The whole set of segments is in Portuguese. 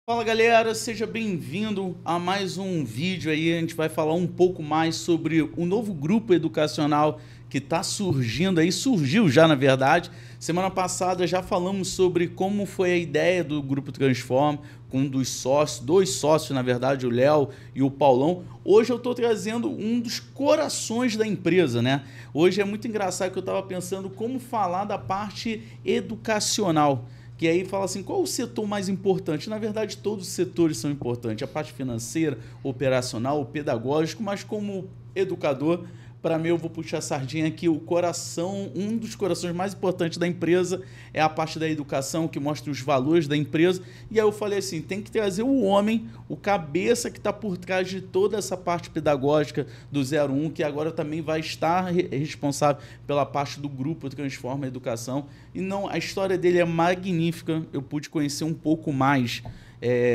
Fala galera, seja bem-vindo a mais um vídeo aí. A gente vai falar um pouco mais sobre o novo grupo educacional que está surgindo aí, surgiu já na verdade. Semana passada já falamos sobre como foi a ideia do Grupo Transform, com um dos sócios, dois sócios na verdade, o Léo e o Paulão. Hoje eu estou trazendo um dos corações da empresa, né? Hoje é muito engraçado que eu estava pensando como falar da parte educacional. Que aí fala assim, qual o setor mais importante? Na verdade, todos os setores são importantes. A parte financeira, operacional, o pedagógico, mas como educador, para mim eu vou puxar a sardinha aqui, o coração, um dos corações mais importantes da empresa é a parte da educação, que mostra os valores da empresa. E aí eu falei assim, tem que trazer o homem, o cabeça que está por trás de toda essa parte pedagógica do 01, que agora também vai estar responsável pela parte do grupo Transforma a Educação. E não, a história dele é magnífica, eu pude conhecer um pouco mais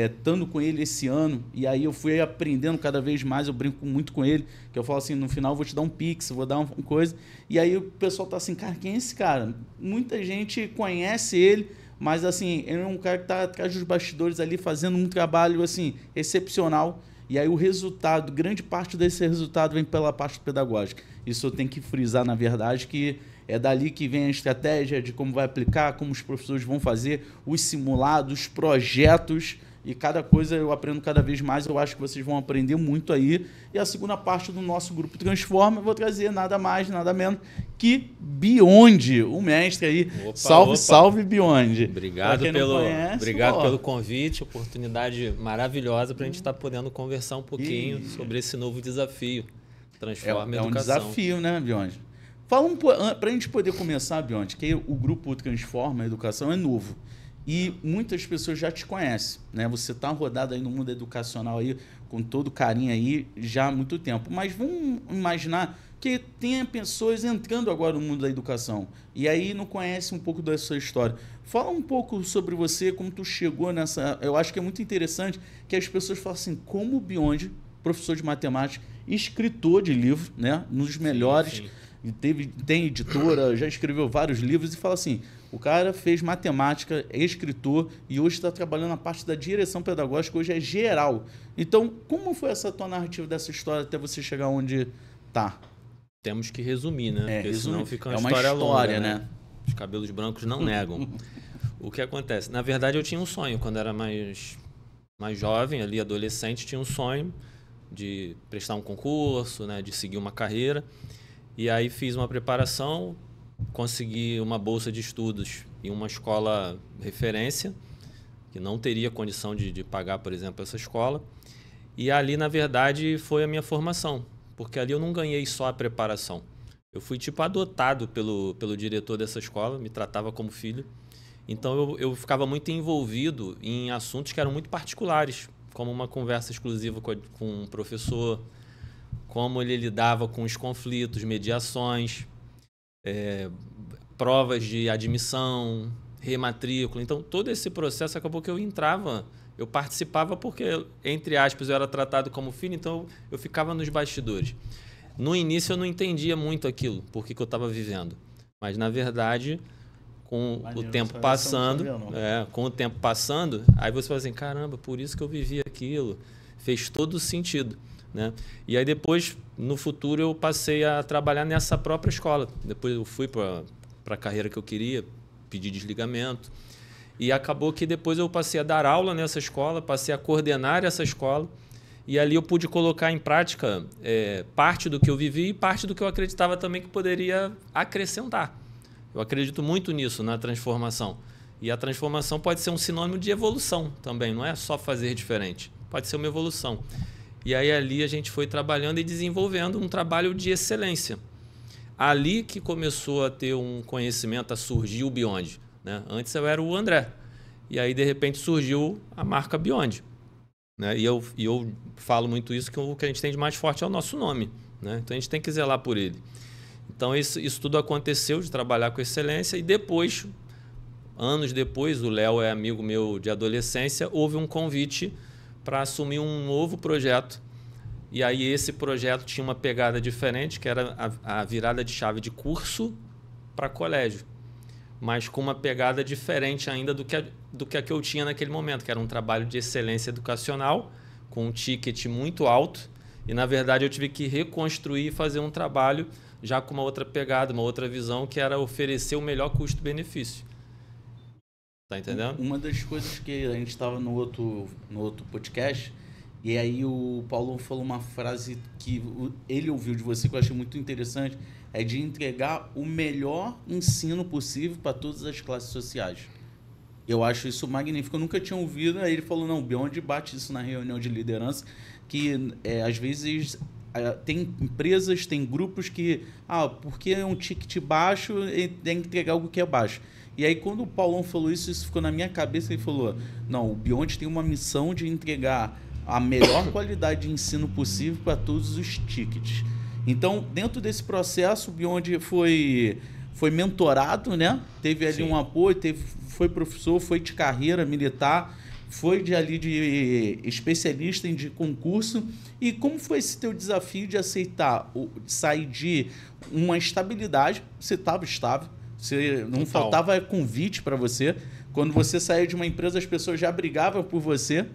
estando com ele esse ano, e aí eu fui aprendendo cada vez mais, eu brinco muito com ele, que eu falo assim, no final eu vou te dar um pix, vou dar uma coisa, e aí o pessoal tá assim, cara, quem é esse cara? Muita gente conhece ele, mas assim, ele é um cara que tá atrás dos bastidores ali, fazendo um trabalho assim, excepcional, e aí o resultado, grande parte desse resultado vem pela parte pedagógica. Isso eu tenho que frisar, na verdade, que é dali que vem a estratégia de como vai aplicar, como os professores vão fazer, os simulados, os projetos, e cada coisa eu aprendo cada vez mais, eu acho que vocês vão aprender muito aí. E a segunda parte do nosso grupo Transforma, eu vou trazer nada mais, nada menos que Beyond, o mestre aí. Opa, salve, opa. salve, Beyond. Obrigado pelo convite, oportunidade maravilhosa para a gente estar podendo conversar um pouquinho sobre esse novo desafio. Transforma a Educação. É um desafio, né, Beyond? Fala para a gente poder começar, Beyond, que o grupo Transforma a Educação é novo. E muitas pessoas já te conhecem, né? Você está rodado aí no mundo educacional aí, com todo carinho aí, já há muito tempo. Mas vamos imaginar que tenha pessoas entrando agora no mundo da educação e aí não conhecem um pouco da sua história. Fala um pouco sobre você, como tu chegou nessa... Eu acho que é muito interessante que as pessoas falam assim, como o Beyond, professor de matemática, escritor de livro, né? Um dos melhores... Sim. Tem editora, já escreveu vários livros e fala assim, o cara fez matemática, é escritor e hoje está trabalhando na parte da direção pedagógica, hoje é geral. Então, como foi essa tua narrativa dessa história até você chegar onde está? Temos que resumir, né? Porque senão fica uma história longa, né? Os cabelos brancos não negam. O que acontece? Na verdade, eu tinha um sonho quando era mais jovem, ali adolescente, tinha um sonho de prestar um concurso, né? De seguir uma carreira. E aí fiz uma preparação, consegui uma bolsa de estudos em uma escola referência, que não teria condição de pagar, por exemplo, essa escola. E ali, na verdade, foi a minha formação, porque ali eu não ganhei só a preparação. Eu fui tipo adotado pelo diretor dessa escola, me tratava como filho. Então eu ficava muito envolvido em assuntos que eram muito particulares, como uma conversa exclusiva com um professor, como ele lidava com os conflitos, mediações, provas de admissão, rematrícula. Então, todo esse processo acabou que eu participava porque, entre aspas, eu era tratado como filho, então eu ficava nos bastidores. No início eu não entendia muito aquilo, por que eu estava vivendo. Mas, na verdade, com o tempo passando, aí você fala assim, caramba, por isso que eu vivi aquilo. Fez todo sentido. Né? E aí depois, no futuro, eu passei a trabalhar nessa própria escola. Depois eu fui para a carreira que eu queria, pedi desligamento. E acabou que depois eu passei a dar aula nessa escola, passei a coordenar essa escola. E ali eu pude colocar em prática parte do que eu vivi e parte do que eu acreditava também que poderia acrescentar. Eu acredito muito nisso, na transformação. E a transformação pode ser um sinônimo de evolução também, não é só fazer diferente. Pode ser uma evolução. E aí ali a gente foi trabalhando e desenvolvendo um trabalho de excelência. Ali que começou a ter um conhecimento, a surgir o Beyond. Né? Antes eu era o André. E aí, de repente, surgiu a marca Beyond. Né? E eu falo muito isso, que o que a gente tem de mais forte é o nosso nome. Né? Então a gente tem que zelar por ele. Então isso tudo aconteceu, de trabalhar com excelência. E depois, anos depois, o Léo é amigo meu de adolescência, houve um convite para assumir um novo projeto. E aí esse projeto tinha uma pegada diferente, que era a virada de chave de curso para colégio. mas com uma pegada diferente ainda do que a que eu tinha naquele momento, que era um trabalho de excelência educacional, com um ticket muito alto, e na verdade eu tive que reconstruir e fazer um trabalho já com uma outra pegada, uma outra visão, que era oferecer o melhor custo-benefício. Tá entendendo? Uma das coisas que a gente estava no outro podcast, e aí o Paulo falou uma frase que ele ouviu de você, que eu achei muito interessante, é de entregar o melhor ensino possível para todas as classes sociais. Eu acho isso magnífico. Eu nunca tinha ouvido. Aí ele falou, não, o Beyond bate isso na reunião de liderança, que às vezes tem empresas, tem grupos que, porque é um ticket baixo, tem que entregar algo que é baixo. E aí, quando o Paulão falou isso ficou na minha cabeça. Ele falou, não, o Beyond tem uma missão de entregar a melhor qualidade de ensino possível para todos os tickets. Então, dentro desse processo, o Beyond foi mentorado, né? Teve ali um apoio, foi professor, foi de carreira militar, foi de especialista de concurso. E como foi esse teu desafio de aceitar, de sair de uma estabilidade? Você estava estável, não faltava convite para você. Quando você saiu de uma empresa, as pessoas já brigavam por você.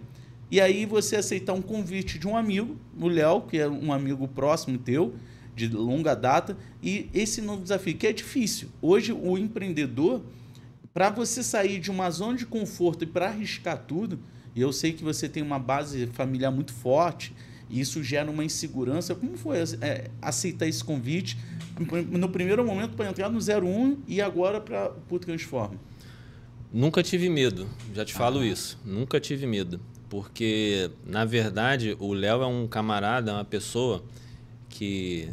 E aí você aceitar um convite de um amigo, o Léo, que é um amigo próximo teu, de longa data, e esse novo desafio, que é difícil. Hoje, o empreendedor, para você sair de uma zona de conforto e para arriscar tudo, e eu sei que você tem uma base familiar muito forte, e isso gera uma insegurança. Como foi aceitar esse convite no primeiro momento para entrar no 01 e agora para o Transforma? Nunca tive medo, já te falo isso. Nunca tive medo. Porque, na verdade, o Léo é um camarada, uma pessoa que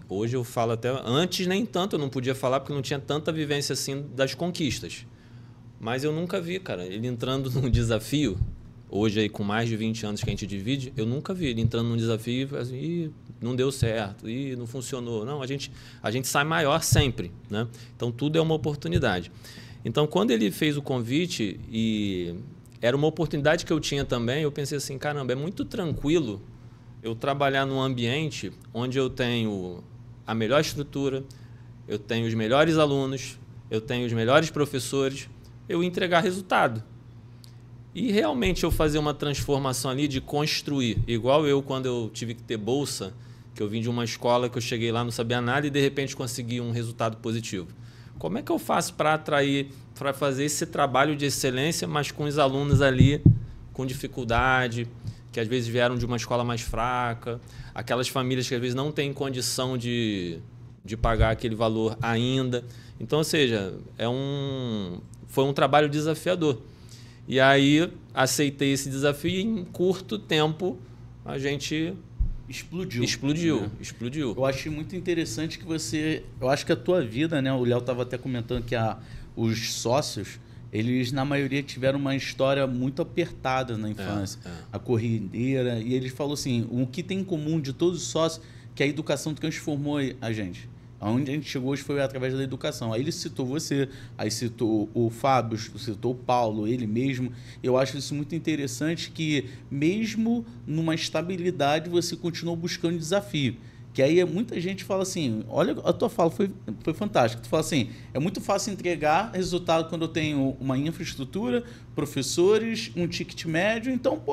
hoje eu falo até... Antes nem tanto eu não podia falar porque não tinha tanta vivência assim das conquistas. Mas eu nunca vi, cara, ele entrando num desafio, hoje aí com mais de 20 anos que a gente divide, eu nunca vi ele entrando num desafio e assim, não deu certo, não funcionou. Não, a gente sai maior sempre, né? Então tudo é uma oportunidade. Então quando ele fez o convite e... era uma oportunidade que eu tinha também, eu pensei assim, caramba, é muito tranquilo eu trabalhar num ambiente onde eu tenho a melhor estrutura, eu tenho os melhores alunos, eu tenho os melhores professores, eu entregar resultado. E realmente eu fazer uma transformação ali de construir, igual eu quando eu tive que ter bolsa, que eu vim de uma escola que eu cheguei lá, não sabia nada e de repente consegui um resultado positivo. Como é que eu faço para atrair, para fazer esse trabalho de excelência, mas com os alunos ali com dificuldade, que às vezes vieram de uma escola mais fraca, aquelas famílias que às vezes não têm condição de pagar aquele valor ainda. Então, ou seja, foi um trabalho desafiador. E aí aceitei esse desafio e em curto tempo a gente... Explodiu. Eu achei muito interessante que você... Eu acho que a tua vida, né? O Léo estava até comentando que os sócios, eles na maioria tiveram uma história muito apertada na infância. A corrideira. E ele falou assim, o que tem em comum de todos os sócios, que a educação transformou a gente. Aonde a gente chegou hoje foi através da educação. Aí ele citou você, aí citou o Fábio, citou o Paulo, ele mesmo. Eu acho isso muito interessante, que mesmo numa estabilidade você continuou buscando desafio. Que aí muita gente fala assim, olha, a tua fala foi fantástica. Tu fala assim, é muito fácil entregar resultado quando eu tenho uma infraestrutura, professores, um ticket médio, então,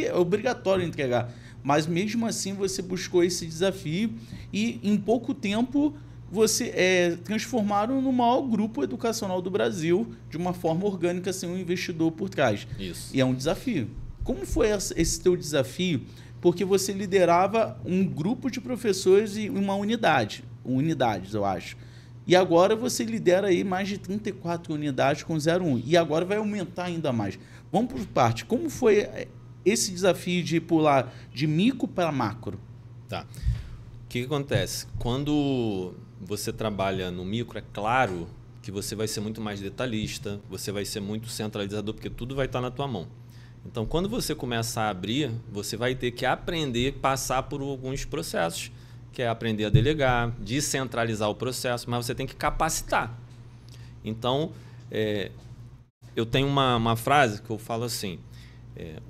é obrigatório entregar. Mas mesmo assim você buscou esse desafio e em pouco tempo você transformaram no maior grupo educacional do Brasil de uma forma orgânica, sem um investidor por trás. Isso. E é um desafio. Como foi esse teu desafio? Porque você liderava um grupo de professores e uma unidades, eu acho. E agora você lidera aí mais de 34 unidades com 01. E agora vai aumentar ainda mais. Vamos por parte. Como foi esse desafio de pular de micro para macro? Tá. O que acontece? Quando você trabalha no micro, é claro que você vai ser muito mais detalhista, você vai ser muito centralizador, porque tudo vai estar na tua mão. Então, quando você começa a abrir, você vai ter que aprender, passar por alguns processos, que é aprender a delegar, descentralizar o processo, mas você tem que capacitar. Então, eu tenho uma frase que eu falo assim,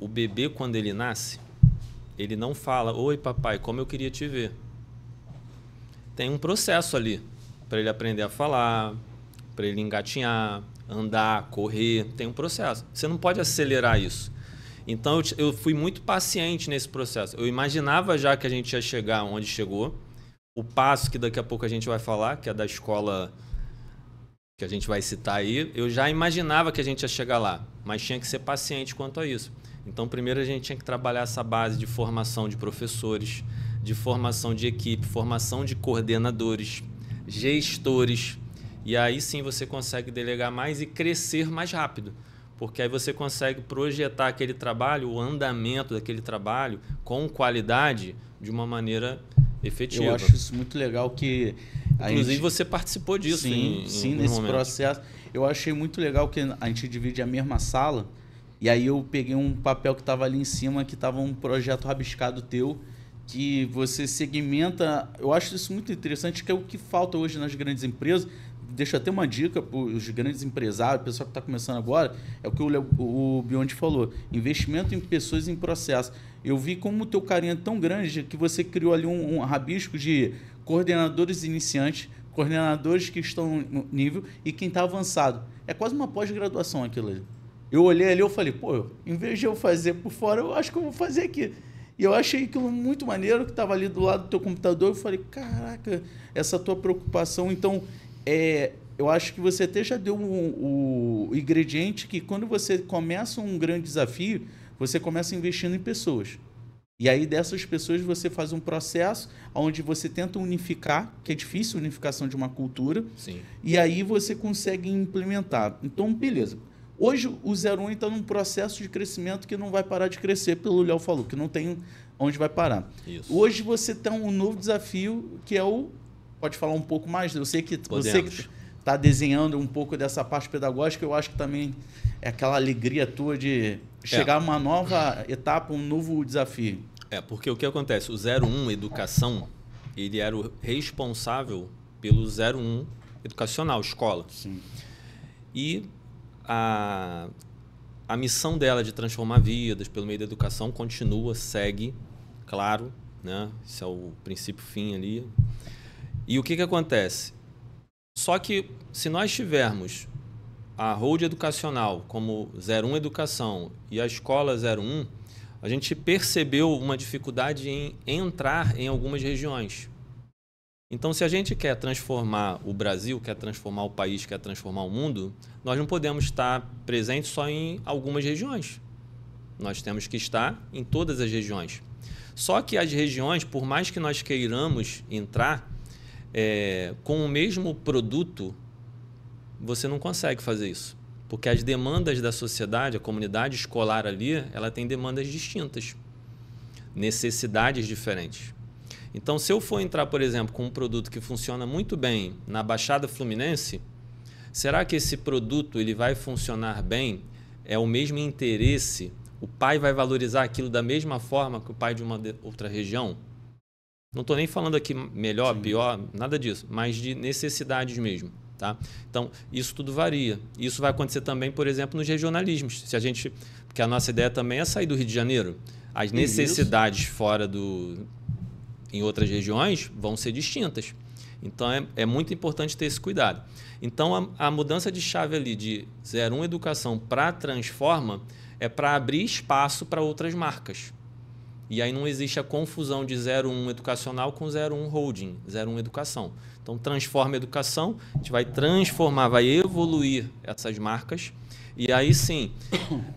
o bebê, quando ele nasce, ele não fala, oi papai, como eu queria te ver. Tem um processo ali para ele aprender a falar, para ele engatinhar, andar, correr, tem um processo. Você não pode acelerar isso. Então, eu fui muito paciente nesse processo. Eu imaginava já que a gente ia chegar onde chegou. O passo que daqui a pouco a gente vai falar, que é da escola que a gente vai citar aí, eu já imaginava que a gente ia chegar lá, mas tinha que ser paciente quanto a isso. Então, primeiro a gente tinha que trabalhar essa base de formação de professores, de formação de equipe, formação de coordenadores, gestores, e aí sim você consegue delegar mais e crescer mais rápido, porque aí você consegue projetar aquele trabalho, o andamento daquele trabalho com qualidade de uma maneira efetiva. Eu acho isso muito legal que... Inclusive você participou disso. Sim, nesse processo. Eu achei muito legal que a gente divide a mesma sala e aí eu peguei um papel que estava ali em cima, que estava um projeto rabiscado teu, que você segmenta. Eu acho isso muito interessante, que é o que falta hoje nas grandes empresas. Deixa até uma dica para os grandes empresários, o pessoal que está começando agora, é o que o Biondi falou, investimento em pessoas e em processo. Eu vi como o teu carinho é tão grande que você criou ali um rabisco de coordenadores iniciantes, coordenadores que estão no nível e quem está avançado. É quase uma pós-graduação aquilo ali. Eu olhei ali e falei, pô, em vez de eu fazer por fora, eu acho que eu vou fazer aqui. E eu achei aquilo muito maneiro, que estava ali do lado do teu computador. Eu falei, caraca, essa tua preocupação. Então, eu acho que você até já deu o ingrediente que quando você começa um grande desafio, você começa investindo em pessoas. E aí dessas pessoas você faz um processo onde você tenta unificar, que é difícil a unificação de uma cultura. Sim. E aí você consegue implementar. Então, beleza. Hoje o 01 está num processo de crescimento que não vai parar de crescer, pelo Léo falou, que não tem onde vai parar. Isso. Hoje você tem um novo desafio, que é o... Pode falar um pouco mais? Eu sei que você que está desenhando um pouco dessa parte pedagógica, eu acho que também é aquela alegria tua de chegar a uma nova etapa, um novo desafio. Porque o que acontece? O 01 Educação, ele era o responsável pelo 01 Educacional, escola. Sim. E a missão dela de transformar vidas pelo meio da educação continua, segue, claro, né? Esse é o princípio fim ali. E o que acontece? Só que se nós tivermos a Road Educacional como 01 Educação e a Escola 01, a gente percebeu uma dificuldade em entrar em algumas regiões. Então, se a gente quer transformar o Brasil, quer transformar o país, quer transformar o mundo, nós não podemos estar presentes só em algumas regiões. Nós temos que estar em todas as regiões. Só que as regiões, por mais que nós queiramos entrar, com o mesmo produto, você não consegue fazer isso. Porque as demandas da sociedade, a comunidade escolar ali, ela tem demandas distintas, necessidades diferentes. Então, se eu for entrar, por exemplo, com um produto que funciona muito bem na Baixada Fluminense, será que esse produto ele vai funcionar bem? É o mesmo interesse? O pai vai valorizar aquilo da mesma forma que o pai de uma outra região? Não estou nem falando aqui melhor, Sim. pior, nada disso, mas de necessidades mesmo. Tá? Então, isso tudo varia. Isso vai acontecer também, por exemplo, nos regionalismos. Porque a nossa ideia também é sair do Rio de Janeiro. As necessidades fora em outras regiões vão ser distintas. Então, é muito importante ter esse cuidado. Então, a mudança de chave ali de 01 Educação para Transforma é para abrir espaço para outras marcas. E aí não existe a confusão de 01 Educacional com 01 Holding, 01 Educação. Então, Transforma Educação, a gente vai transformar, vai evoluir essas marcas. E aí sim,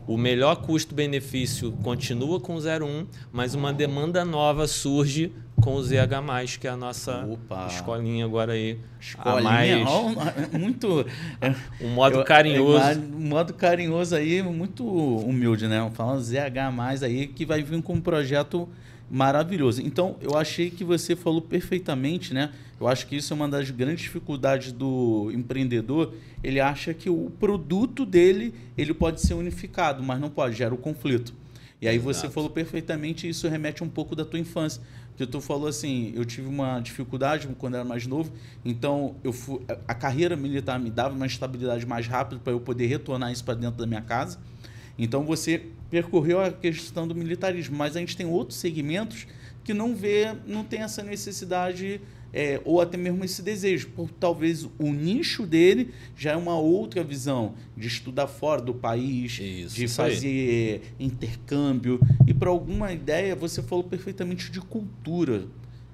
o melhor custo-benefício continua com o 01, mas uma demanda nova surge com o ZH+, que é a nossa escolinha agora aí. Escolinha, muito... Um modo carinhoso. Um modo carinhoso aí, muito humilde, né? Falando ZH+, aí, que vai vir com um projeto maravilhoso. Então, eu achei que você falou perfeitamente, né? Eu acho que isso é uma das grandes dificuldades do empreendedor. Ele acha que o produto dele ele pode ser unificado, mas não pode, gera o conflito. E aí você falou perfeitamente, isso remete um pouco da tua infância. Porque tu falou assim, eu tive uma dificuldade quando era mais novo, então a carreira militar me dava uma estabilidade mais rápida para eu poder retornar isso para dentro da minha casa. Então você percorreu a questão do militarismo, mas a gente tem outros segmentos que não tem essa necessidade ou até mesmo esse desejo, por talvez o nicho dele já é uma outra visão de estudar fora do país, de fazer intercâmbio. E para alguma ideia, você falou perfeitamente de cultura.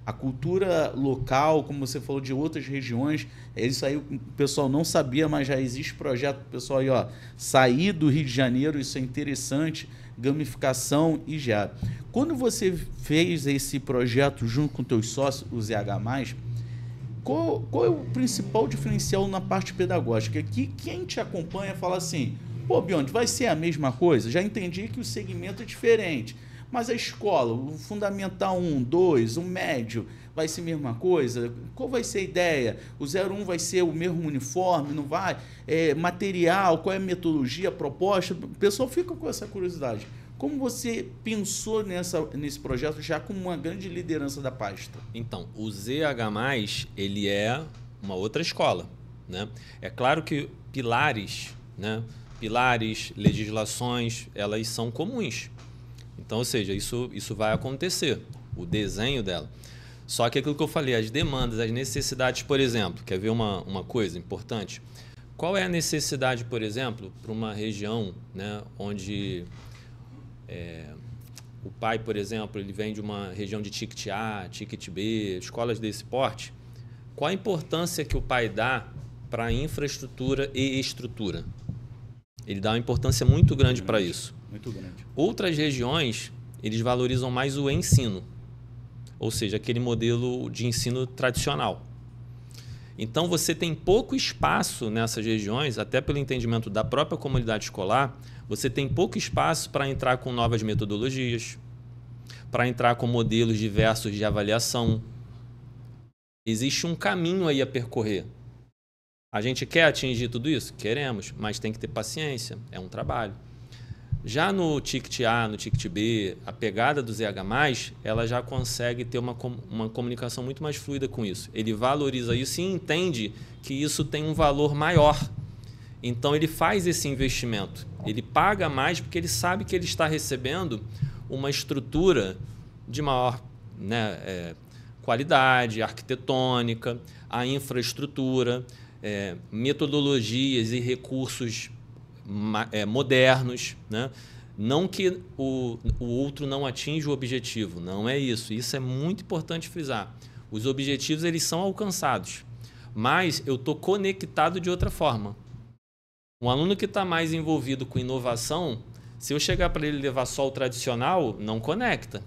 A cultura local, como você falou, de outras regiões, isso aí o pessoal não sabia, mas já existe projeto para o pessoal aí, ó, sair do Rio de Janeiro, isso é interessante, gamificação e já. Quando você fez esse projeto junto com teus sócios, o ZH+, qual é o principal diferencial na parte pedagógica? Que quem te acompanha fala assim, pô, Beyond, vai ser a mesma coisa? Já entendi que o segmento é diferente. Mas a escola, o Fundamental 1, 2, o médio, vai ser a mesma coisa? Qual vai ser a ideia? O 01 vai ser o mesmo uniforme, não vai? Material, qual é a metodologia, a proposta? O pessoal fica com essa curiosidade. Como você pensou nesse projeto já como uma grande liderança da pasta? Então, o ZH+, ele é uma outra escola, né? É claro que pilares, né? Pilares, legislações, elas são comuns. Então, ou seja, isso vai acontecer, o desenho dela. Só que aquilo que eu falei, as demandas, as necessidades, por exemplo, quer ver uma coisa importante? Qual é a necessidade, por exemplo, para uma região, né, onde o pai, por exemplo, ele vem de uma região de Ticket A, Ticket B, escolas desse porte? Qual a importância que o pai dá para a infraestrutura e estrutura? Ele dá uma importância muito grande para isso. Muito grande. Outras regiões, eles valorizam mais o ensino, ou seja, aquele modelo de ensino tradicional. Então, você tem pouco espaço nessas regiões, até pelo entendimento da própria comunidade escolar, você tem pouco espaço para entrar com novas metodologias, para entrar com modelos diversos de avaliação. Existe um caminho aí a percorrer. A gente quer atingir tudo isso? Queremos, mas tem que ter paciência, é um trabalho. Já no Ticket A, no Ticket B, a pegada do ZH+, ela já consegue ter uma comunicação muito mais fluida com isso. Ele valoriza isso e entende que isso tem um valor maior. Então, ele faz esse investimento. Ele paga mais porque ele sabe que ele está recebendo uma estrutura de maior, né, qualidade, arquitetônica, a infraestrutura, metodologias e recursos modernos, né? Não que o outro não atinja o objetivo, não é isso. Isso é muito importante frisar. Os objetivos eles são alcançados, mas eu estou conectado de outra forma. Um aluno que está mais envolvido com inovação, se eu chegar para ele levar só o tradicional, não conecta.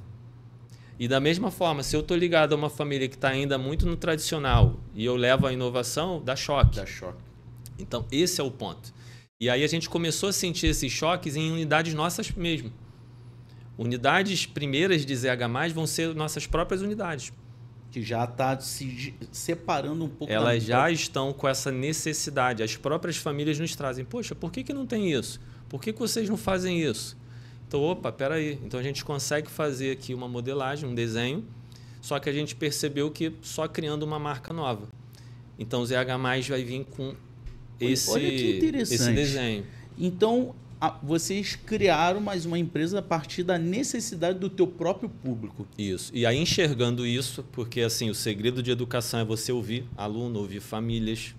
E da mesma forma, se eu estou ligado a uma família que está ainda muito no tradicional e eu levo a inovação, dá choque. Dá choque. Então, esse é o ponto. E aí a gente começou a sentir esses choques em unidades nossas mesmo. Unidades primeiras de ZH+, vão ser nossas próprias unidades. Que já está se separando um pouco. Elas já estão com essa necessidade. As próprias famílias nos trazem. Poxa, por que não tem isso? Por que vocês não fazem isso? Então, opa, peraí. Então a gente consegue fazer aqui uma modelagem, um desenho, só que a gente percebeu que só criando uma marca nova. Então o ZH+, vai vir com Olha que interessante. Esse desenho. Então, vocês criaram mais uma empresa a partir da necessidade do teu próprio público. Isso. E aí, enxergando isso, porque assim, o segredo de educação é você ouvir aluno, ouvir famílias.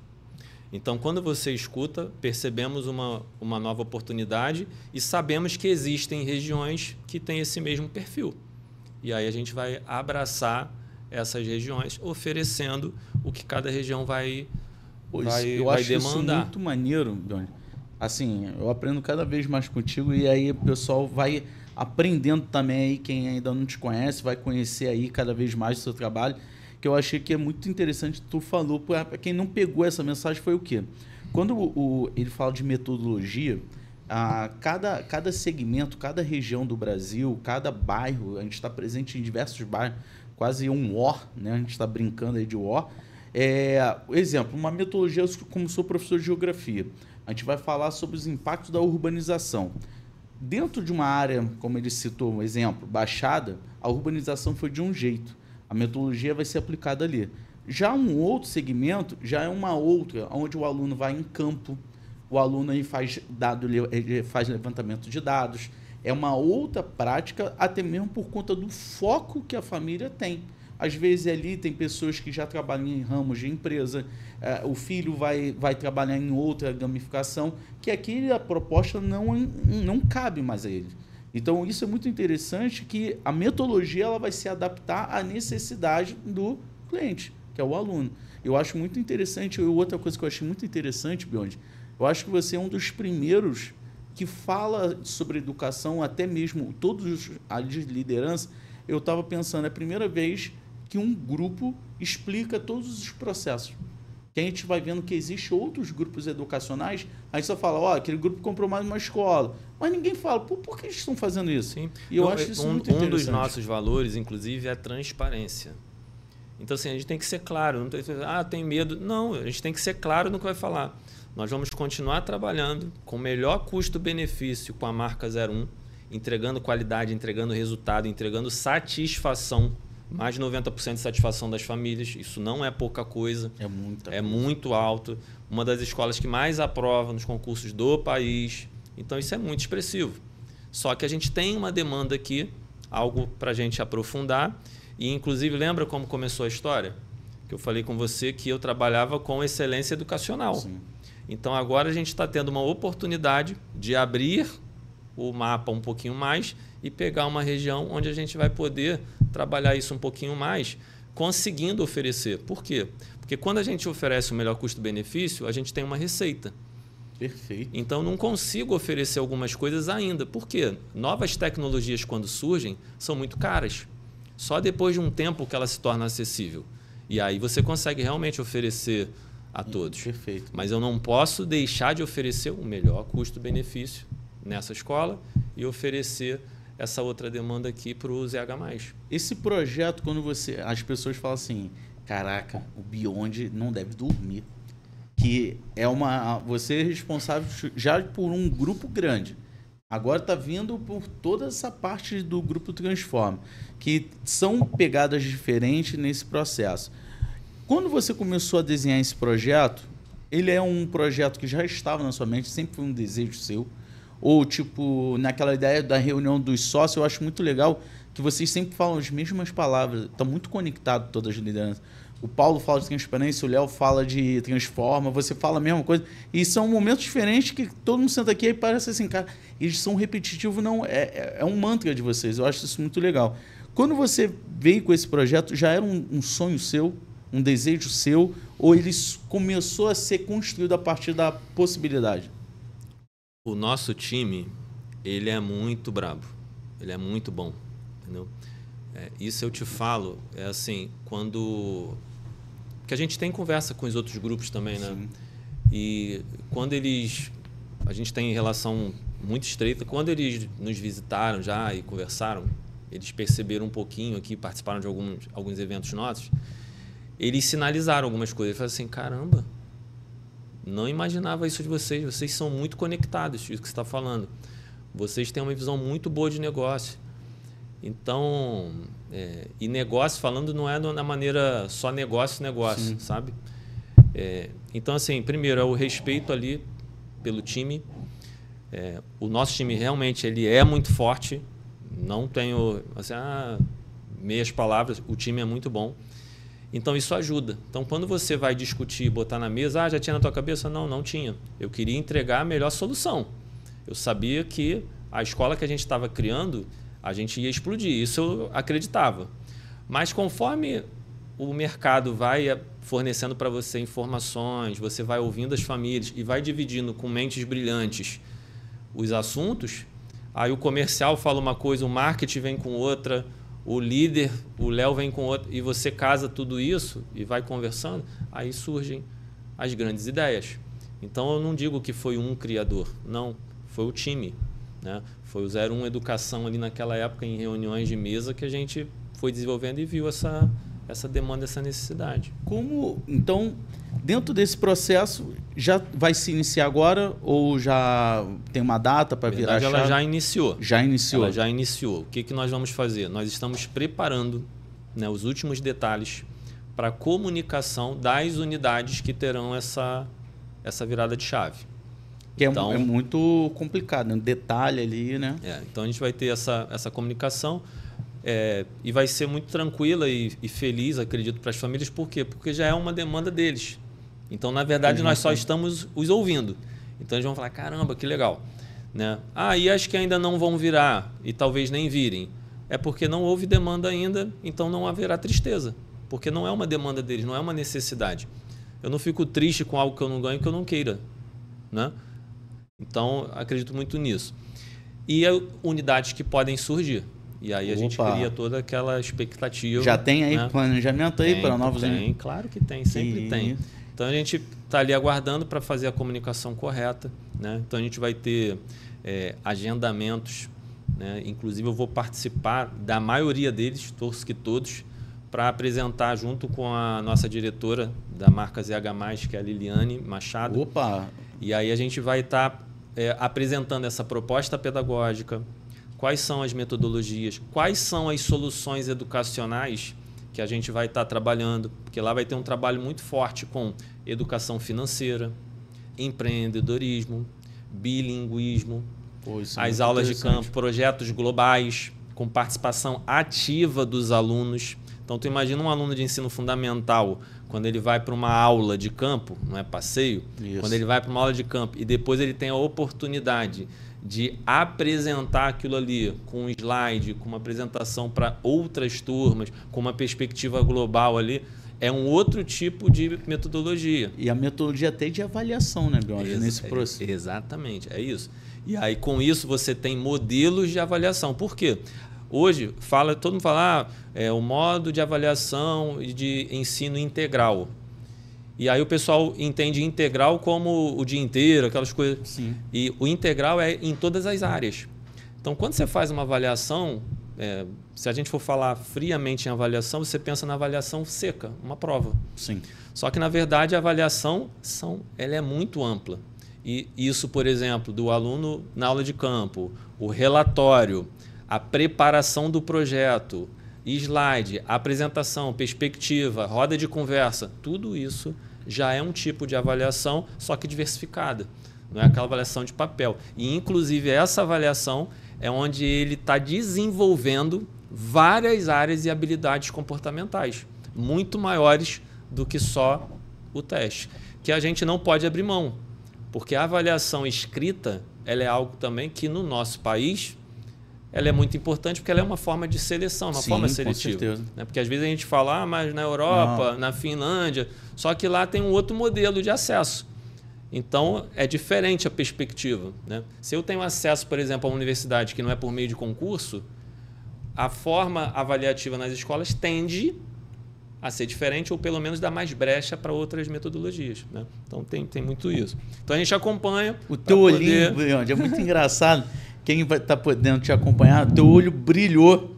Então, quando você escuta, percebemos uma nova oportunidade e sabemos que existem regiões que têm esse mesmo perfil. E aí a gente vai abraçar essas regiões, oferecendo o que cada região vai eu acho demandar. Isso muito maneiro, Doni. Assim, eu aprendo cada vez mais contigo e aí o pessoal vai aprendendo também aí, quem ainda não te conhece, vai conhecer aí cada vez mais o seu trabalho, que eu achei que é muito interessante, tu falou, para quem não pegou essa mensagem foi o quê? Quando ele fala de metodologia, cada segmento, cada região do Brasil, cada bairro, a gente está presente em diversos bairros, quase um OR, né? A gente está brincando aí de OR. Exemplo, uma metodologia, como sou professor de geografia, a gente vai falar sobre os impactos da urbanização. Dentro de uma área, como ele citou, um exemplo, Baixada, a urbanização foi de um jeito. A metodologia vai ser aplicada ali. Já um outro segmento, já é uma outra, onde o aluno vai em campo, o aluno aí ele faz levantamento de dados. É uma outra prática, até mesmo por conta do foco que a família tem. às vezes ali tem pessoas que já trabalham em ramos de empresa, o filho vai trabalhar em outra gamificação, que aqui a proposta não cabe mais a ele. Então, isso é muito interessante, que a metodologia ela vai se adaptar à necessidade do cliente, que é o aluno. Eu acho muito interessante, outra coisa que eu achei muito interessante, Beyond, eu acho que você é um dos primeiros que fala sobre educação, até mesmo todos a liderança. Eu estava pensando, é a primeira vez que um grupo explica todos os processos. Que a gente vai vendo que existem outros grupos educacionais, a gente só fala, aquele grupo comprou mais uma escola. Mas ninguém fala, por que eles estão fazendo isso? Sim. E eu acho isso muito interessante. Um dos nossos valores, inclusive, é a transparência. Então, assim, a gente tem que ser claro. Não tem, tem medo. Não, a gente tem que ser claro no que vai falar. Nós vamos continuar trabalhando com o melhor custo-benefício com a marca 01, entregando qualidade, entregando resultado, entregando satisfação. Mais de 90% de satisfação das famílias. Isso não é pouca coisa. É muito alto. Uma das escolas que mais aprova nos concursos do país. Então, isso é muito expressivo. Só que a gente tem uma demanda aqui, algo para a gente aprofundar. E, inclusive, lembra como começou a história? Que eu falei com você que eu trabalhava com excelência educacional. Sim. Então, agora a gente está tendo uma oportunidade de abrir o mapa um pouquinho mais e pegar uma região onde a gente vai poder trabalhar isso um pouquinho mais, conseguindo oferecer. Por quê? Porque quando a gente oferece o melhor custo-benefício, a gente tem uma receita. Perfeito. Então, não consigo oferecer algumas coisas ainda. Por quê? Novas tecnologias, quando surgem, são muito caras. Só depois de um tempo que ela se torna acessível. E aí você consegue realmente oferecer a todos. Perfeito. Mas eu não posso deixar de oferecer o melhor custo-benefício nessa escola e oferecer essa outra demanda aqui para o ZH+. Esse projeto, quando as pessoas falam assim, caraca, o Beyond não deve dormir. Que você é responsável já por um grupo grande. Agora está vindo por toda essa parte do Grupo Transforma, que são pegadas diferentes nesse processo. Quando você começou a desenhar esse projeto, ele é um projeto que já estava na sua mente, sempre foi um desejo seu? Ou, tipo, naquela ideia da reunião dos sócios, eu acho muito legal que vocês sempre falam as mesmas palavras. Está muito conectado todas as lideranças. O Paulo fala de transparência, o Léo fala de transforma, você fala a mesma coisa. E são momentos diferentes que todo mundo senta aqui e parece assim, cara, eles são repetitivos, não, é um mantra de vocês. Eu acho isso muito legal. Quando você veio com esse projeto, já era um sonho seu, um desejo seu, ou ele começou a ser construído a partir da possibilidade? O nosso time, ele é muito brabo, ele é muito bom, entendeu? Isso eu te falo, é assim, quando... que a gente tem conversa com os outros grupos também, né? Sim. E quando a gente tem relação muito estreita, quando eles nos visitaram já e conversaram, eles perceberam um pouquinho aqui, participaram de alguns eventos nossos, eles sinalizaram algumas coisas. Eles falaram assim, caramba, não imaginava isso de vocês. Vocês são muito conectados, isso que você está falando. Vocês têm uma visão muito boa de negócio. Então, e negócio falando não é na maneira só negócio, Sim. sabe? Então, assim, primeiro é o respeito ali pelo time. O nosso time realmente ele é muito forte. Não tenho assim, meias palavras. O time é muito bom. Então, isso ajuda. Então, quando você vai discutir, botar na mesa, já tinha na tua cabeça? Não, não tinha. Eu queria entregar a melhor solução. Eu sabia que a escola que a gente estava criando, a gente ia explodir. Isso eu acreditava. Mas conforme o mercado vai fornecendo para você informações, você vai ouvindo as famílias e vai dividindo com mentes brilhantes os assuntos, aí o comercial fala uma coisa, o marketing vem com outra, o líder, o Léo vem com outra, e você casa tudo isso e vai conversando, aí surgem as grandes ideias. Então, eu não digo que foi um criador, não, foi o time, né? Foi o 01 Educação ali naquela época, em reuniões de mesa, que a gente foi desenvolvendo e viu essa demanda, essa necessidade. Então, dentro desse processo, já vai se iniciar agora ou já tem uma data para virar a chave? Ela já iniciou. Já iniciou. Ela já iniciou. O que nós vamos fazer? Nós estamos preparando, né, os últimos detalhes para a comunicação das unidades que terão essa virada de chave. Que então, é muito complicado, né? Um detalhe ali, né? Então a gente vai ter essa comunicação. E vai ser muito tranquila e feliz, acredito, para as famílias. Por quê? Porque já é uma demanda deles. Então, na verdade, nós só estamos os ouvindo. Então, eles vão falar, caramba, que legal. Né? E as que ainda não vão virar e talvez nem virem, é porque não houve demanda ainda, então não haverá tristeza. Porque não é uma demanda deles, não é uma necessidade. Eu não fico triste com algo que eu não ganho, que eu não queira. Né? Então, acredito muito nisso. E unidades que podem surgir. E aí a gente cria toda aquela expectativa. Já tem aí planejamento aí para novos... Tem, claro que tem, sempre tem. Então a gente está ali aguardando para fazer a comunicação correta. Né? Então a gente vai ter agendamentos. Né? Inclusive eu vou participar da maioria deles, torço que todos, para apresentar junto com a nossa diretora da marca ZH+, que é a Liliane Machado. Opa! E aí a gente vai estar apresentando essa proposta pedagógica, quais são as metodologias, quais são as soluções educacionais que a gente vai estar trabalhando, porque lá vai ter um trabalho muito forte com educação financeira, empreendedorismo, bilinguismo, as aulas de campo, projetos globais, com participação ativa dos alunos. Então, tu imagina um aluno de ensino fundamental, quando ele vai para uma aula de campo, não é passeio, quando ele vai para uma aula de campo e depois ele tem a oportunidade de apresentar aquilo ali com um slide, com uma apresentação para outras turmas, com uma perspectiva global ali, é um outro tipo de metodologia. E a metodologia até de avaliação, né, Bionde, nesse processo. Exatamente, é isso. E aí, com isso, você tem modelos de avaliação. Por quê? Hoje, todo mundo fala o modo de avaliação e de ensino integral. E aí o pessoal entende integral como o dia inteiro, aquelas coisas. Sim. E o integral é em todas as áreas. Então, quando você faz uma avaliação, se a gente for falar friamente em avaliação, você pensa na avaliação seca, uma prova. Sim. Só que, na verdade, a avaliação ela é muito ampla. E isso, por exemplo, do aluno na aula de campo, o relatório, a preparação do projeto, slide, apresentação, perspectiva, roda de conversa, tudo isso já é um tipo de avaliação, só que diversificada. Não é aquela avaliação de papel. E, inclusive, essa avaliação é onde ele está desenvolvendo várias áreas e habilidades comportamentais, muito maiores do que só o teste, que a gente não pode abrir mão, porque a avaliação escrita ela é algo também que, no nosso país, ela é muito importante porque ela é uma forma de seleção, uma forma seletiva. Com certeza. Né? Porque às vezes a gente fala, mas na Europa, na Finlândia, só que lá tem um outro modelo de acesso. Então, é diferente a perspectiva. Né? Se eu tenho acesso, por exemplo, a uma universidade que não é por meio de concurso, a forma avaliativa nas escolas tende a ser diferente ou pelo menos dar mais brecha para outras metodologias. Né? Então, tem muito isso. Então, a gente acompanha... O teu olhinho, é muito engraçado. Quem vai estar podendo te acompanhar, teu olho brilhou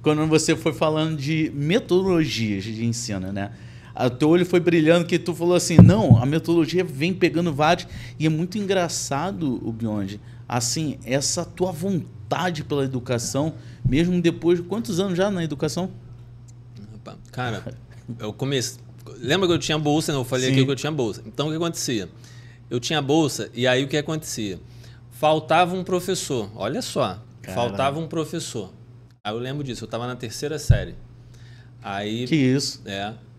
quando você foi falando de metodologias de ensino, né? O teu olho foi brilhando que tu falou assim, não, a metodologia vem pegando vários. E é muito engraçado, o Bionde, assim, essa tua vontade pela educação, mesmo depois de quantos anos já na educação? Cara, eu comecei... Lembra que eu tinha bolsa? Eu falei aqui que eu tinha bolsa. Então, o que acontecia? Eu tinha bolsa e aí o que acontecia? Faltava um professor, olha só, faltava um professor. Aí eu lembro disso, eu estava na 3ª série. Aí, que isso?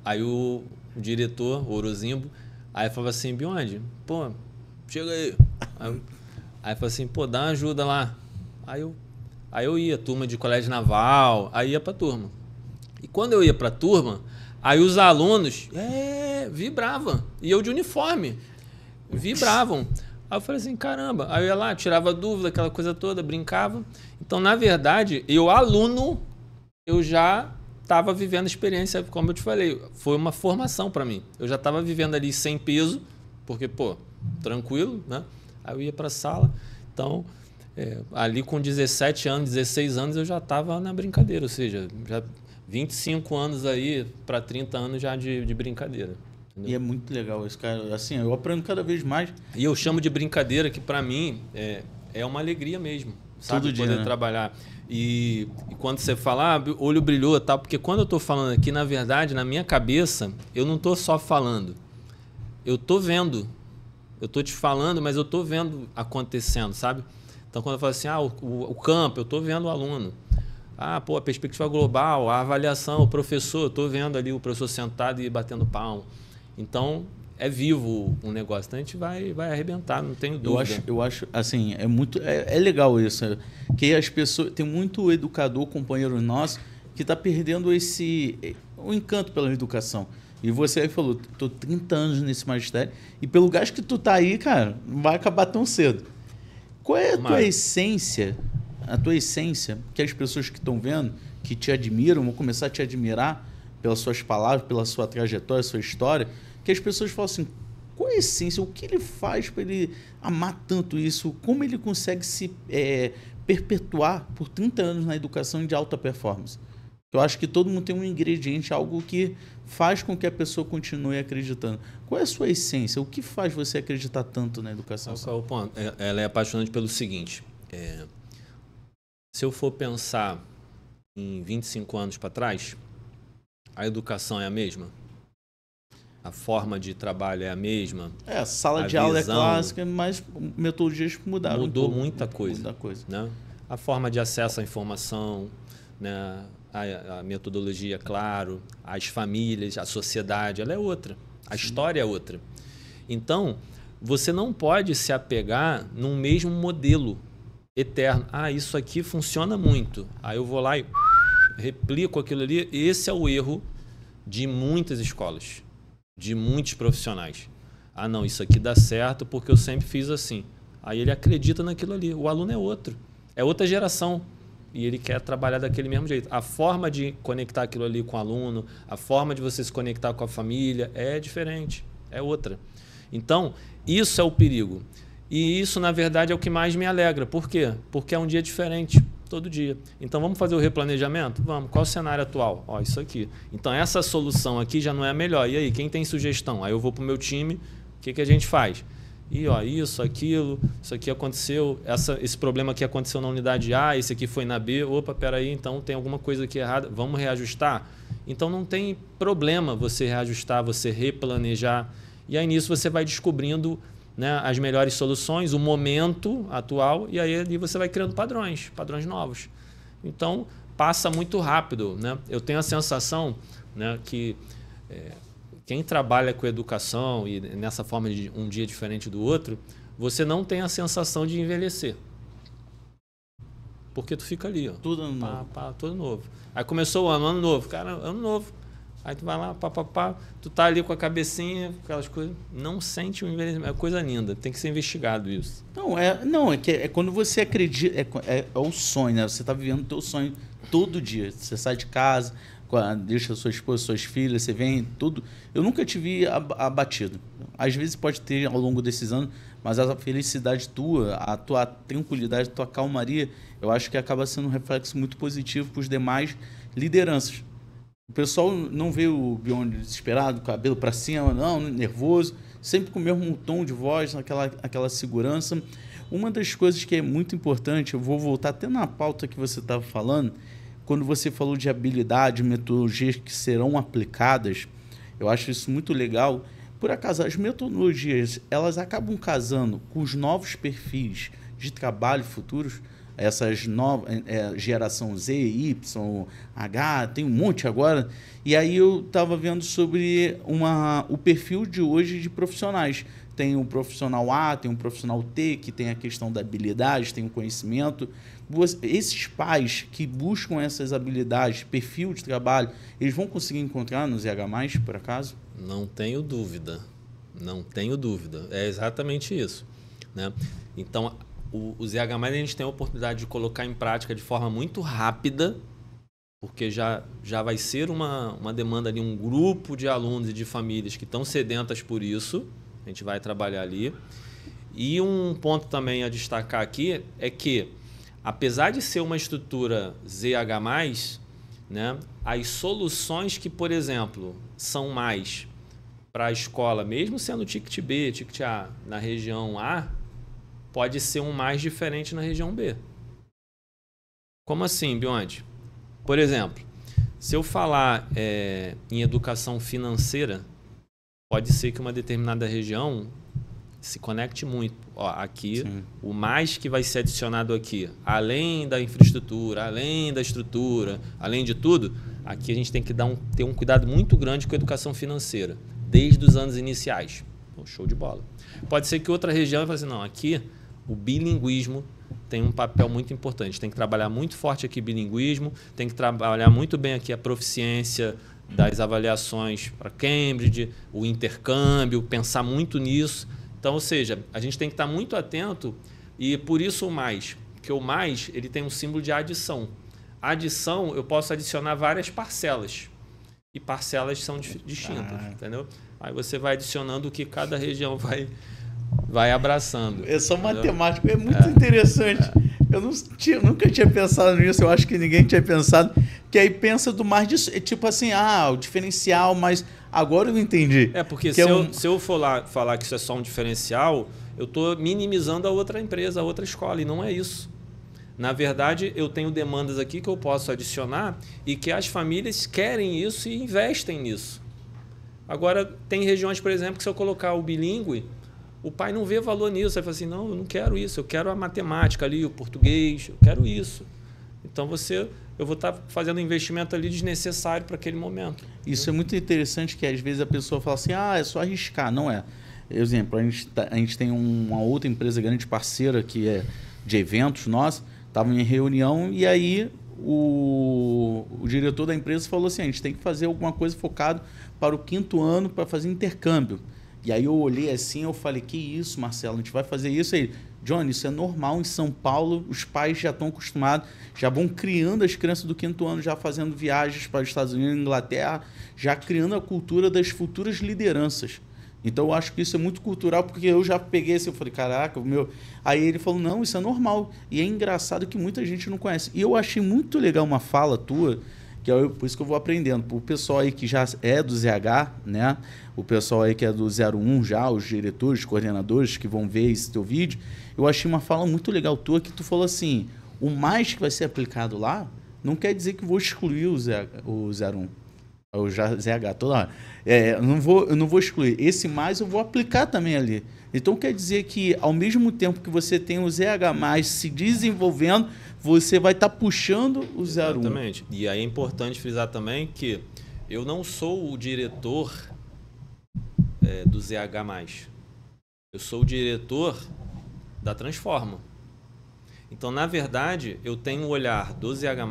Aí o diretor, o Orozimbo, aí falava assim, Bionde, pô, chega aí. Aí falou assim, pô, dá uma ajuda lá. Aí eu ia, turma de colégio naval, aí ia pra turma. E quando eu ia pra turma, aí os alunos vibravam. E eu de uniforme, vibravam. Aí eu falei assim, caramba. Aí eu ia lá, tirava dúvida, aquela coisa toda, brincava. Então, na verdade, aluno, eu já estava vivendo a experiência, como eu te falei. Foi uma formação para mim. Eu já estava vivendo ali sem peso, porque, pô, tranquilo, né? Aí eu ia para a sala. Então, ali com 17 anos, 16 anos, eu já estava na brincadeira. Ou seja, já 25 anos aí para 30 anos já de brincadeira. Entendeu? E é muito legal esse cara. Assim, eu aprendo cada vez mais. E eu chamo de brincadeira, que para mim é uma alegria mesmo, sabe? Todo dia, poder né? trabalhar. E quando você fala, olho brilhou, tal, porque quando eu estou falando aqui, na verdade, na minha cabeça, eu não estou só falando. Eu estou vendo. Eu estou te falando, mas eu estou vendo acontecendo, sabe? Então, quando eu falo assim, o campo, eu estou vendo o aluno. Ah, pô, a perspectiva global, a avaliação, o professor, eu estou vendo ali o professor sentado e batendo palmo. Então, é vivo o negócio. Então, a gente vai arrebentar, não tenho dúvida. Eu acho assim, é legal isso. Que as pessoas... Tem muito educador, companheiro nosso, que está perdendo o encanto pela educação. E você aí falou, tô 30 anos nesse magistério, e pelo gasto que tu tá aí, cara, não vai acabar tão cedo. Qual é a tua essência? A tua essência, que as pessoas que estão vendo, que te admiram, vão começar a te admirar pelas suas palavras, pela sua trajetória, sua história, que as pessoas falam assim, qual é a essência? O que ele faz para ele amar tanto isso? Como ele consegue se perpetuar por 30 anos na educação de alta performance? Eu acho que todo mundo tem um ingrediente, algo que faz com que a pessoa continue acreditando. Qual é a sua essência? O que faz você acreditar tanto na educação? Qual é o ponto? Ela é apaixonante pelo seguinte, se eu for pensar em 25 anos para trás, a educação é a mesma? A forma de trabalho é a mesma? A sala de aula é clássica, mas metodologias mudaram. Mudou muita coisa. Né? A forma de acesso à informação, né? A metodologia, claro, as famílias, a sociedade, ela é outra. A história é outra. Então, você não pode se apegar num mesmo modelo eterno. Ah, isso aqui funciona muito. Aí eu vou lá e replico aquilo ali. Esse é o erro de muitas escolas, de muitos profissionais. Ah, não, isso aqui dá certo porque eu sempre fiz assim. Aí ele acredita naquilo ali. O aluno é outro. É outra geração. E ele quer trabalhar daquele mesmo jeito. A forma de conectar aquilo ali com o aluno, a forma de você se conectar com a família é diferente, é outra. Então, isso é o perigo. E isso, na verdade, é o que mais me alegra. Por quê? Porque é um dia diferente, todo dia. Então, vamos fazer o replanejamento? Vamos. Qual o cenário atual? Ó, isso aqui. Então, essa solução aqui já não é a melhor. E aí, quem tem sugestão? Aí eu vou para o meu time, o que a gente faz? E ó, isso, aquilo, isso aqui aconteceu, esse problema aqui aconteceu na unidade A, esse aqui foi na B, opa, peraí, então tem alguma coisa aqui errada, vamos reajustar? Então não tem problema você reajustar, você replanejar, e aí nisso você vai descobrindo, né, as melhores soluções, o momento atual, e aí ali você vai criando padrões novos. Então passa muito rápido, né? Eu tenho a sensação, né, que quem trabalha com educação e nessa forma de um dia diferente do outro, você não tem a sensação de envelhecer. Porque tu fica ali, ó. Tudo ano novo. Tudo novo. Aí começou o ano novo. Cara, ano novo. Aí tu vai lá, tu tá ali com a cabecinha, aquelas coisas. Não sente o envelhecimento. É coisa linda. Tem que ser investigado isso. É quando você acredita. É o sonho, né? Você tá vivendo o teu sonho todo dia. Você sai de casa, deixa sua esposa, suas filhas, você vem, tudo. Eu nunca te vi abatido. Às vezes pode ter ao longo desses anos, mas a felicidade tua, a tua tranquilidade, a tua calmaria, eu acho que acaba sendo um reflexo muito positivo para os demais lideranças. O pessoal não vê o Beyond desesperado, cabelo para cima, não, nervoso, sempre com o mesmo tom de voz, aquela segurança. Uma das coisas que é muito importante, eu vou voltar até na pauta que você estava falando, quando você falou de habilidade, metodologias que serão aplicadas, eu acho isso muito legal. Por acaso, as metodologias, elas acabam casando com os novos perfis de trabalho futuros, essas novas, geração Z, Y, H, tem um monte agora. E aí eu estava vendo sobre o perfil de hoje de profissionais. Tem o profissional A, tem o profissional T, que tem a questão da habilidade, tem o conhecimento. Esses pais que buscam essas habilidades, perfil de trabalho, eles vão conseguir encontrar no ZH+, por acaso? Não tenho dúvida. Não tenho dúvida. É exatamente isso, né? Então, o ZH+, a gente tem a oportunidade de colocar em prática de forma muito rápida, porque já vai ser uma demanda ali, um grupo de alunos e de famílias que estão sedentas por isso. A gente vai trabalhar ali. E um ponto também a destacar aqui é que, apesar de ser uma estrutura ZH+, né, as soluções que, por exemplo, são mais para a escola, mesmo sendo ticket B, ticket A na região A, pode ser um mais diferente na região B. Como assim, Beyond? Por exemplo, se eu falar em educação financeira, pode ser que uma determinada região se conecte muito. Ó, aqui, Sim. o mais que vai ser adicionado aqui, além da infraestrutura, além da estrutura, além de tudo, aqui a gente tem que ter um cuidado muito grande com a educação financeira, desde os anos iniciais. Então, show de bola. Pode ser que outra região vai fazer, não, aqui o bilinguismo tem um papel muito importante. Tem que trabalhar muito forte aqui o bilinguismo, tem que trabalhar muito bem aqui a proficiência das avaliações para Cambridge, o intercâmbio, pensar muito nisso. Então, ou seja, a gente tem que estar muito atento e por isso o mais, porque o mais ele tem um símbolo de adição. A adição, eu posso adicionar várias parcelas e parcelas são distintas, entendeu? Aí você vai adicionando o que cada região vai abraçando. É só matemática, é muito interessante. Eu nunca tinha pensado nisso, eu acho que ninguém tinha pensado. Que aí pensa do mais disso, tipo assim, o diferencial, mas agora eu entendi. Porque se eu for lá falar que isso é só um diferencial, eu estou minimizando a outra empresa, a outra escola, e não é isso. Na verdade, eu tenho demandas aqui que eu posso adicionar e que as famílias querem isso e investem nisso. Agora, tem regiões, por exemplo, que se eu colocar o bilíngue, o pai não vê valor nisso. Vai falar assim, não, eu não quero isso, eu quero a matemática ali, o português, eu quero isso. Então, eu vou estar fazendo um investimento ali desnecessário para aquele momento. Isso é muito interessante, que às vezes a pessoa fala assim, é só arriscar. Não é. Exemplo, a gente tem uma outra empresa grande parceira que é de eventos nossa, estava em reunião e aí o diretor da empresa falou assim, a gente tem que fazer alguma coisa focado para o 5º ano para fazer intercâmbio. E aí eu olhei assim, eu falei, que isso, Marcelo, a gente vai fazer isso? Aí, Johnny, isso é normal em São Paulo, os pais já estão acostumados, já vão criando as crianças do 5º ano, já fazendo viagens para os Estados Unidos e Inglaterra, já criando a cultura das futuras lideranças. Então eu acho que isso é muito cultural, porque eu já peguei assim, eu falei, caraca, o meu... Aí ele falou, não, isso é normal. E é engraçado que muita gente não conhece. E eu achei muito legal uma fala tua, que é por isso que eu vou aprendendo. O pessoal aí que já é do ZH, né? O pessoal aí que é do 01 já, os diretores, coordenadores que vão ver esse teu vídeo, eu achei uma fala muito legal tua, que tu falou assim, o mais que vai ser aplicado lá, não quer dizer que eu vou excluir o 01. O ZH, toda hora. Eu não vou excluir. Esse mais eu vou aplicar também ali. Então quer dizer que, ao mesmo tempo que você tem o ZH+, se desenvolvendo, você vai estar puxando o 01. Exatamente. E aí é importante frisar também que eu não sou o diretor do ZH+. Eu sou o diretor da Transforma. Então, na verdade, eu tenho o olhar do ZH+.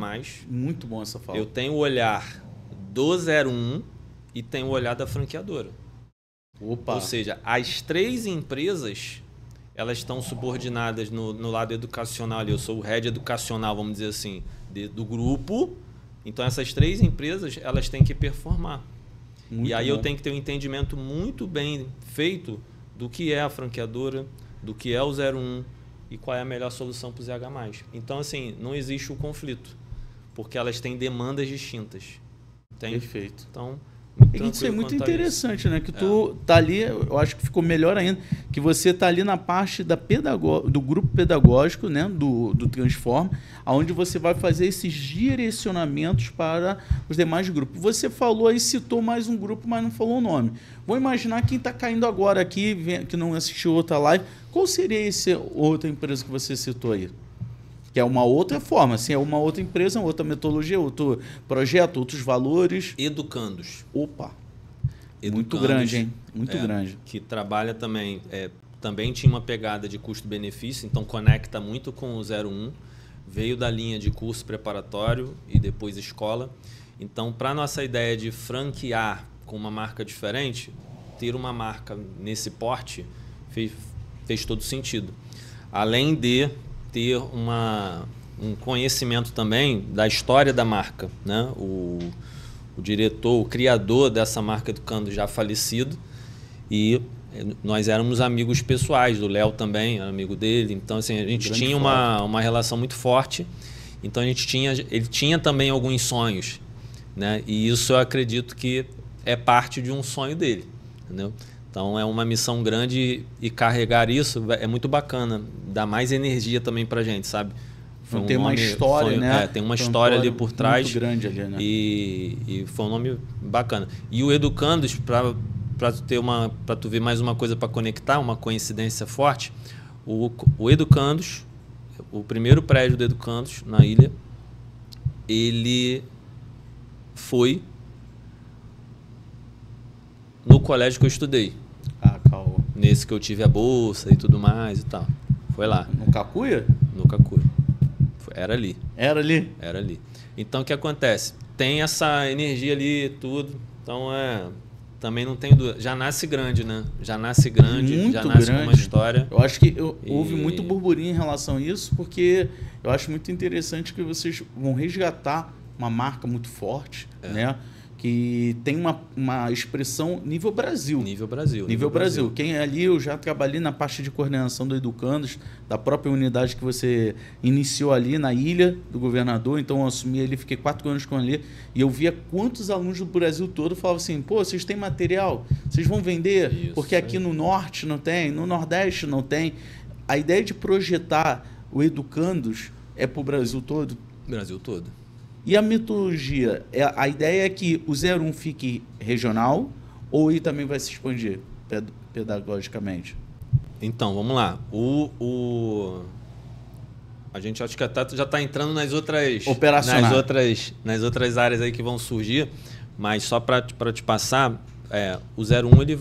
Muito bom essa fala. Eu tenho o olhar do 01 e tenho o olhar da franqueadora. Opa. Ou seja, as 3 empresas, elas estão subordinadas no lado educacional ali. Eu sou o head educacional, vamos dizer assim, do grupo. Então, essas 3 empresas, elas têm que performar. Muito e aí bom. Eu tenho que ter um entendimento muito bem feito do que é a franqueadora, do que é o 01 e qual é a melhor solução para o ZH+. Então, assim, não existe o conflito, porque elas têm demandas distintas. Entende? Perfeito. Então, isso é muito interessante, né? Que tu tá ali, eu acho que ficou melhor ainda, que você tá ali na parte do grupo pedagógico, né? Do Transforma, onde você vai fazer esses direcionamentos para os demais grupos. Você falou aí, citou mais um grupo, mas não falou o nome. Vou imaginar quem está caindo agora aqui, que não assistiu outra live, qual seria essa outra empresa que você citou aí? Que é uma outra forma, assim, é uma outra empresa, outra metodologia, outro projeto, outros valores. Educandos. Opa! Educandos, muito grande, hein? Muito grande. Que trabalha também, também tinha uma pegada de custo-benefício, então conecta muito com o 01, veio da linha de curso preparatório e depois escola. Então, para a nossa ideia de franquear com uma marca diferente, ter uma marca nesse porte fez todo sentido. Além de ter um conhecimento também da história da marca, né? O diretor, o criador dessa marca Educando já falecido, e nós éramos amigos pessoais, do Léo também, era amigo dele, então assim, a gente tinha uma relação muito forte, então ele tinha também alguns sonhos, né? E isso eu acredito que é parte de um sonho dele, entendeu? Então é uma missão grande e carregar isso é muito bacana, dá mais energia também pra gente, sabe? Tem uma história, né? Tem uma história ali por trás. Muito grande ali, né? E foi um nome bacana. E o Educandos, para tu ver mais uma coisa para conectar, uma coincidência forte, o Educandos, o primeiro prédio do Educandos na ilha, ele foi no colégio que eu estudei. Ah, calma. Nesse que eu tive a bolsa e tudo mais e tal. Foi lá. No Cacuia? No Cacuia. Era ali. Era ali? Era ali. Então, o que acontece? Tem essa energia ali, tudo. Então, também não tem dúvida. Já nasce grande, né? Já nasce grande, muito já nasce grande. com uma história. Eu acho que houve muito burburinho em relação a isso, porque eu acho muito interessante que vocês vão resgatar uma marca muito forte, né? Que tem uma expressão nível Brasil. Nível Brasil. Nível Brasil. Quem é ali, eu já trabalhei na parte de coordenação do Educandos, da própria unidade que você iniciou ali na Ilha do Governador. Então, eu assumi ali, fiquei 4 anos com ele. E eu via quantos alunos do Brasil todo falavam assim, pô, vocês têm material? Vocês vão vender? Isso, porque aqui no Norte não tem, no Nordeste não tem. A ideia de projetar o Educandos é para o Brasil todo? Brasil todo. E a metodologia? A ideia é que o 01 fique regional ou ele também vai se expandir pedagogicamente? Então, vamos lá. A gente acho que já está entrando nas outras... Operacionais. Nas outras áreas aí que vão surgir, mas só para te passar, o 01 ele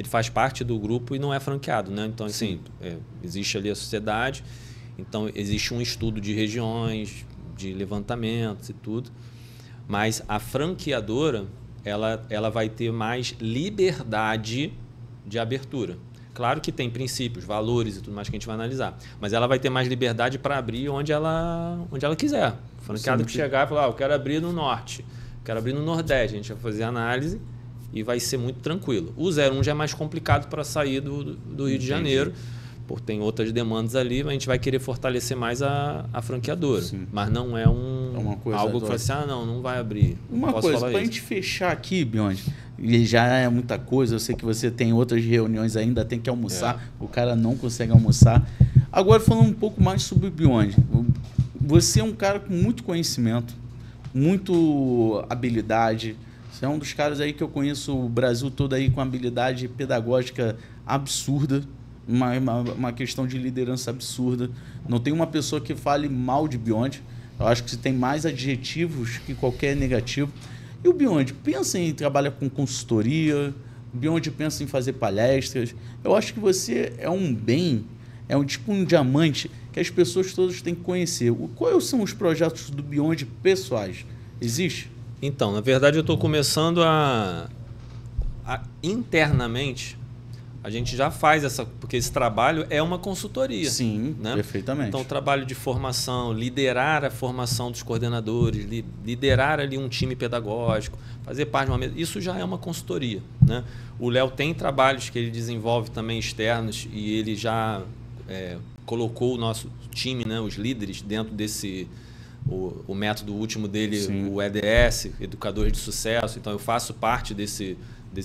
faz parte do grupo e não é franqueado, né? Então, assim, existe ali a sociedade, então existe um estudo de regiões, de levantamentos e tudo, mas a franqueadora ela vai ter mais liberdade de abertura. Claro que tem princípios, valores e tudo mais que a gente vai analisar, mas ela vai ter mais liberdade para abrir onde ela quiser. O franqueado que chegar e falar, eu quero abrir no Norte, quero abrir no Nordeste, a gente vai fazer análise e vai ser muito tranquilo. O 01 já é mais complicado para sair do Rio de Janeiro, porque tem outras demandas ali, a gente vai querer fortalecer mais a franqueadora. Sim. Mas não é algo que fala assim, não vai abrir. Uma coisa, para a gente fechar aqui, Bionde, e já é muita coisa, eu sei que você tem outras reuniões ainda, tem que almoçar, o cara não consegue almoçar. Agora, falando um pouco mais sobre o Bionde, você é um cara com muito conhecimento, muito habilidade, você é um dos caras aí que eu conheço o Brasil todo aí com habilidade pedagógica absurda, uma questão de liderança absurda. Não tem uma pessoa que fale mal de Bionde. Eu acho que você tem mais adjetivos que qualquer negativo. E o Bionde pensa em trabalhar com consultoria, o Bionde pensa em fazer palestras. Eu acho que você é um bem, tipo um diamante que as pessoas todas têm que conhecer. Quais são os projetos do Bionde pessoais? Existe? Então, na verdade, eu estou começando a internamente... A gente já faz porque esse trabalho é uma consultoria. Sim, né? Perfeitamente. Então, o trabalho de formação, liderar a formação dos coordenadores, liderar ali um time pedagógico, fazer parte de uma mesa, isso já é uma consultoria, né? O Léo tem trabalhos que ele desenvolve também externos e ele já colocou o nosso time, né, os líderes, dentro desse... O método último dele, sim, o EDS, Educadores de Sucesso. Então, eu faço parte desse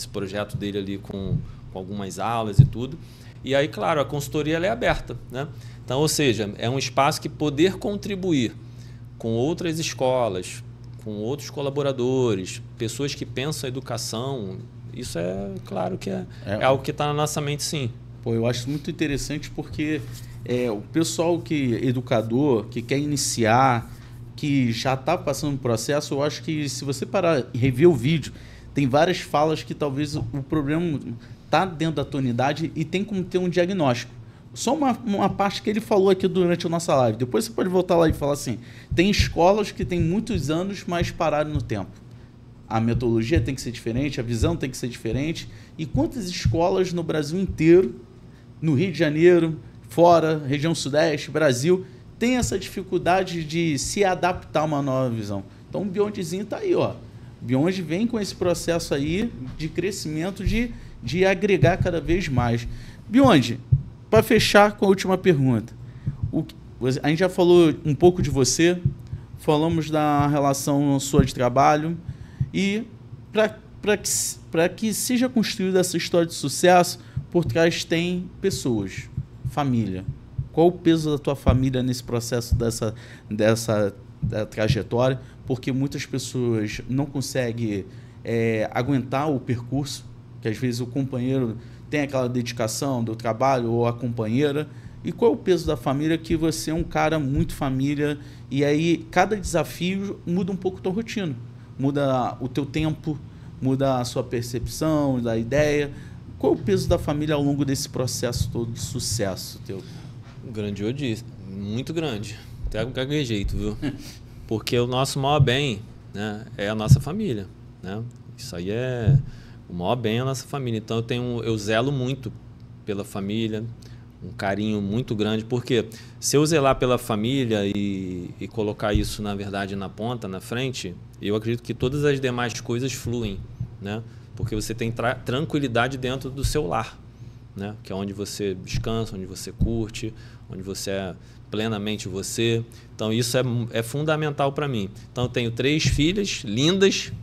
projeto dele ali com algumas aulas e tudo. E aí, claro, a consultoria ela é aberta, né? Então, ou seja, é um espaço que poder contribuir com outras escolas, com outros colaboradores, pessoas que pensam a educação, isso é claro que é algo que está na nossa mente, sim. Pô, eu acho muito interessante porque o pessoal educador, que quer iniciar, que já está passando um processo, eu acho que se você parar e rever o vídeo, tem várias falas que talvez o problema está dentro da tua unidade e tem como ter um diagnóstico. Só uma parte que ele falou aqui durante a nossa live. Depois você pode voltar lá e falar assim, tem escolas que têm muitos anos, mas pararam no tempo. A metodologia tem que ser diferente, a visão tem que ser diferente. E quantas escolas no Brasil inteiro, no Rio de Janeiro, fora, região sudeste, Brasil, tem essa dificuldade de se adaptar a uma nova visão? Então o Biondezinho está aí, ó. O Bionde vem com esse processo aí de crescimento, de agregar cada vez mais. Bionde, para fechar com a última pergunta, a gente já falou um pouco de você, falamos da relação sua de trabalho e para que seja construída essa história de sucesso, por trás tem pessoas, família. Qual o peso da tua família nesse processo da trajetória? Porque muitas pessoas não conseguem aguentar o percurso, que às vezes o companheiro tem aquela dedicação do trabalho ou a companheira. E qual é o peso da família, que você é um cara muito família, e aí cada desafio muda um pouco a tua rotina, muda o teu tempo, muda a sua percepção, da ideia. Qual é o peso da família ao longo desse processo todo de sucesso teu? Grandioso, muito grande. Até qualquer jeito, viu? Porque o nosso maior bem, né, é a nossa família, né? Isso aí o maior bem é a nossa família. Então eu zelo muito pela família, um carinho muito grande, porque se eu zelar pela família e colocar isso, na verdade, na ponta, na frente, eu acredito que todas as demais coisas fluem, né? Porque você tem tranquilidade dentro do seu lar, né? Que é onde você descansa, onde você curte, onde você é plenamente você. Então isso é fundamental para mim. Então eu tenho 3 filhas lindas,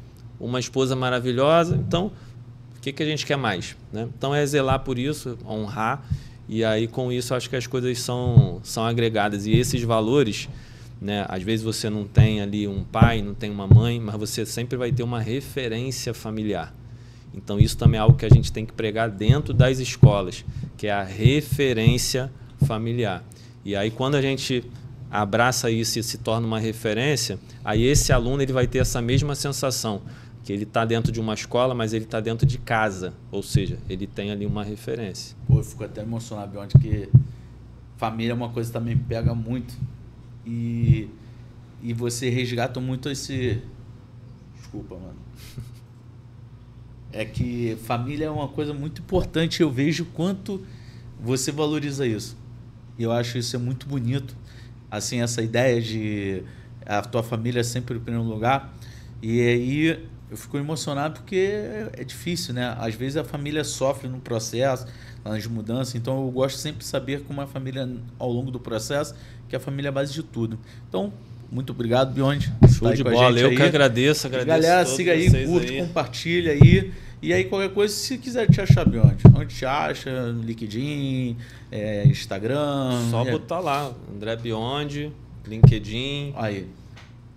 uma esposa maravilhosa. Então o que a gente quer mais, né? Então é zelar por isso, honrar. E aí, com isso, acho que as coisas são agregadas. E esses valores, né, às vezes você não tem ali um pai, não tem uma mãe, mas você sempre vai ter uma referência familiar. Então, isso também é algo que a gente tem que pregar dentro das escolas, que é a referência familiar. E aí, quando a gente abraça isso e se torna uma referência, aí esse aluno ele vai ter essa mesma sensação, que ele está dentro de uma escola, mas ele está dentro de casa, ou seja, ele tem ali uma referência. Pô, eu fico até emocionado, Beyond, porque família é uma coisa que também pega muito, e você resgata muito esse... Desculpa, mano. É que família é uma coisa muito importante, eu vejo quanto você valoriza isso. E eu acho isso muito bonito, assim, essa ideia de a tua família sempre em primeiro lugar. E aí eu fico emocionado porque é difícil, né? Às vezes a família sofre no processo, nas mudanças, então eu gosto sempre de saber como a família, ao longo do processo, que a família é a base de tudo. Então, muito obrigado, Beyond. Show de bola, eu que agradeço. Galera, siga aí, curte, compartilha aí. E aí, qualquer coisa, se quiser te achar, Beyond, onde te acha? No LinkedIn, Instagram. Só botar lá, André Beyond, LinkedIn. Aí.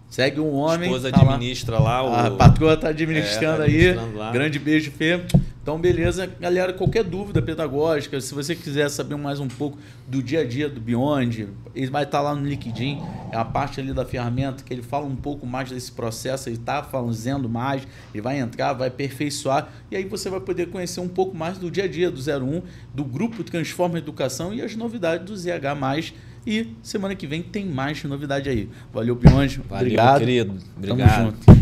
Segue um homem. A esposa administra lá. A patroa está administrando aí. Lá. Grande beijo, Fê. Então, beleza. Galera, qualquer dúvida pedagógica, se você quiser saber mais um pouco do dia a dia do Beyond, ele vai estar lá no LinkedIn. É a parte ali da ferramenta que ele fala um pouco mais desse processo. Ele está fazendo mais, ele vai entrar, vai aperfeiçoar. E aí você vai poder conhecer um pouco mais do dia a dia do 01, do Grupo Transforma Educação e as novidades do ZH+. E semana que vem tem mais novidade aí. Valeu, Beyond. Valeu, obrigado. Querido. Obrigado. Tamo junto.